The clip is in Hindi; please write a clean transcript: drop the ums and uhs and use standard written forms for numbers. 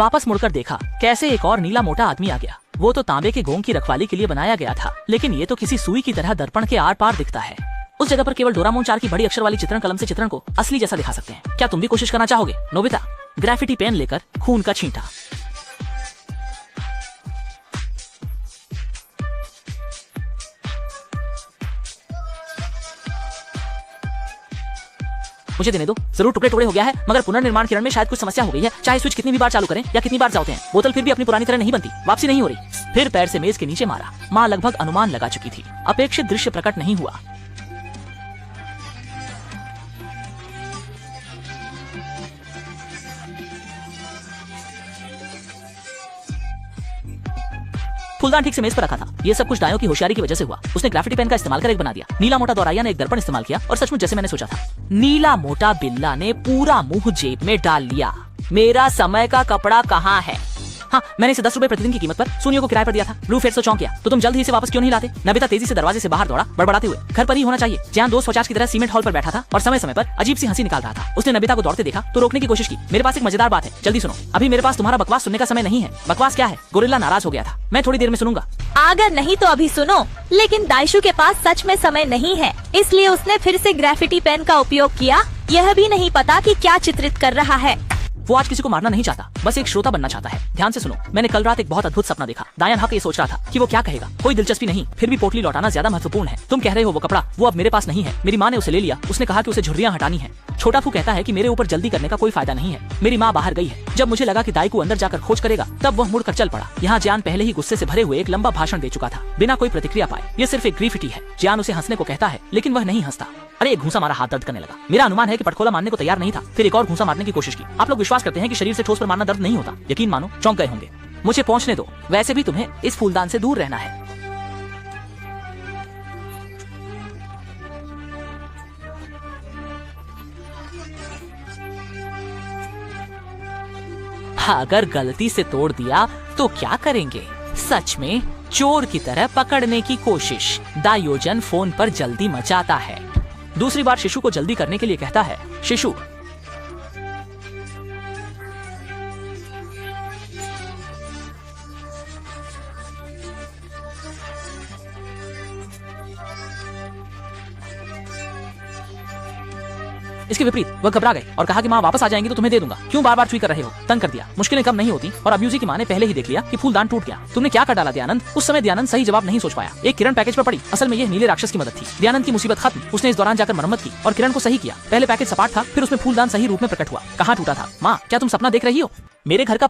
वापस मुड़कर देखा कैसे एक और नीला मोटा आदमी आ गया। वो तो तांबे के गोंग की रखवाली के लिए बनाया गया था, लेकिन ये तो किसी सुई की तरह दर्पण के आर पार दिखता है। उस जगह पर केवल डोरामोन 4 की बड़ी अक्षर वाली चित्रण कलम से चित्रण को असली जैसा दिखा सकते हैं। क्या तुम भी कोशिश करना चाहोगे? नोबिता ग्रेफिटी पेन लेकर खून का छींटा। मुझे देने दो, जरूर टुकड़े टुकड़े हो गया है, मगर पुनर्निर्माण किरण में शायद कुछ समस्या हो गई है। चाहे स्विच कितनी भी बार चालू करें या कितनी बार जाते हैं, बोतल फिर भी अपनी पुरानी तरह नहीं बनती, वापसी नहीं हो रही। फिर पैर से मेज के नीचे मारा। माँ लगभग अनुमान लगा चुकी थी। अपेक्षित दृश्य प्रकट नहीं हुआ। फूलदान ठीक से मेज पर रखा था। ये सब कुछ डायों की होशियारी की वजह से हुआ। उसने ग्रेफिटी पेन का इस्तेमाल कर एक बना दिया। नीला मोटा दौराया ने एक दर्पण इस्तेमाल किया और सचमुच जैसे मैंने सोचा था, नीला मोटा बिल्ला ने पूरा मुंह जेब में डाल लिया। मेरा समय का कपड़ा कहाँ है? हाँ, मैंने इसे 10 रुपए प्रतिदिन की कीमत पर सुनियो को किराए पर दिया था। ब्लू फेर से चौंक गया। तो तुम जल्द ही इसे वापस क्यों नहीं लाते? नबिता तेजी से दरवाजे से बाहर दौड़ा, बड़बड़ाते हुए। घर पर ही होना चाहिए। जहां दोस्त 50 की तरह सीमेंट हॉल पर बैठा था और समय समय पर अजीब सी हंसी निकाल रहा था। उसने नबिता को दौड़ते देखा तो रोकने की कोशिश की। मेरे पास एक मजेदार बात है, जल्दी सुनो। अभी मेरे पास तुम्हारा बकवास सुनने का समय नहीं है। बकवास क्या है? गोरिल्ला नाराज हो गया था। मैं थोड़ी देर में सुनूंगा। अगर नहीं तो अभी सुनो। लेकिन दाइशु के पास सच में समय नहीं है, इसलिए उसने फिर से ग्रेफिटी पेन का उपयोग किया। यह भी नहीं पता कि क्या चित्रित कर रहा है। वो आज किसी को मारना नहीं चाहता, बस एक श्रोता बनना चाहता है। ध्यान से सुनो। मैंने कल रात एक बहुत अद्भुत सपना देखा। दायान हक ये सोच रहा था कि वो क्या कहेगा। कोई दिलचस्पी नहीं, फिर भी पोटली लौटाना ज्यादा महत्वपूर्ण है। तुम कह रहे हो वो कपड़ा, वो अब मेरे पास नहीं है। मेरी माँ ने उसे ले लिया। उसने कहा कि उसे झुर्रियां हटानी है। छोटा फू कहता है कि मेरे ऊपर जल्दी करने का कोई फायदा नहीं है। मेरी माँ बाहर गई है। जब मुझे लगा कि दाई को अंदर जाकर खोज करेगा, तब वह मुड़कर चल पड़ा। यहाँ जियान पहले ही गुस्से से भरे हुए एक लंबा भाषण दे चुका था, बिना कोई प्रतिक्रिया पाए। ये सिर्फ एक ग्रीफिटी है। जियान उसे हंसने को कहता है, लेकिन वह नहीं हंसता। अरे एक घूंसा मारा, हाथ दर्द करने लगा। मेरा अनुमान है कि पटखोला मारने को तैयार नहीं था। फिर एक और घूंसा मारने की कोशिश की। आप लोग विश्वास करते हैं कि शरीर से ठोस पर मारना दर्द नहीं होता? यकीन मानो चौंक गए होंगे। मुझे पहुंचने दो। वैसे भी तुम्हें इस फूलदान से दूर रहना है। अगर गलती से तोड़ दिया तो क्या करेंगे? सच में चोर की तरह पकड़ने की कोशिश। दायोजन फोन पर जल्दी मचाता है। दूसरी बार शिशु को जल्दी करने के लिए कहता है, शिशु इसके विपरीत वह घबरा गए और कहा कि माँ वापस आ जाएंगी तो तुम्हें दे दूंगा। क्यों बार बार ट्वीट कर रहे हो? तंग कर दिया। मुश्किलें कम नहीं होती और अब्यूजी की माँ ने पहले ही देख लिया कि फूलदान टूट गया। तुमने क्या कर डाला दयानंद? उस समय दयानंद सही जवाब नहीं सोच पाया। एक किरण पैकेज पर पड़ी। असल में यह नीले राक्षस की मदद थी। दयानंद की मुसीबत खत्म। उसने इस दौरान जाकर मरम्मत की और किरण को सही किया। पहले पैकेज सपाट था, फिर उसमें फूलदान सही रूप में प्रकट हुआ। कहाँ टूटा था? माँ क्या तुम सपना देख रही हो? मेरे घर का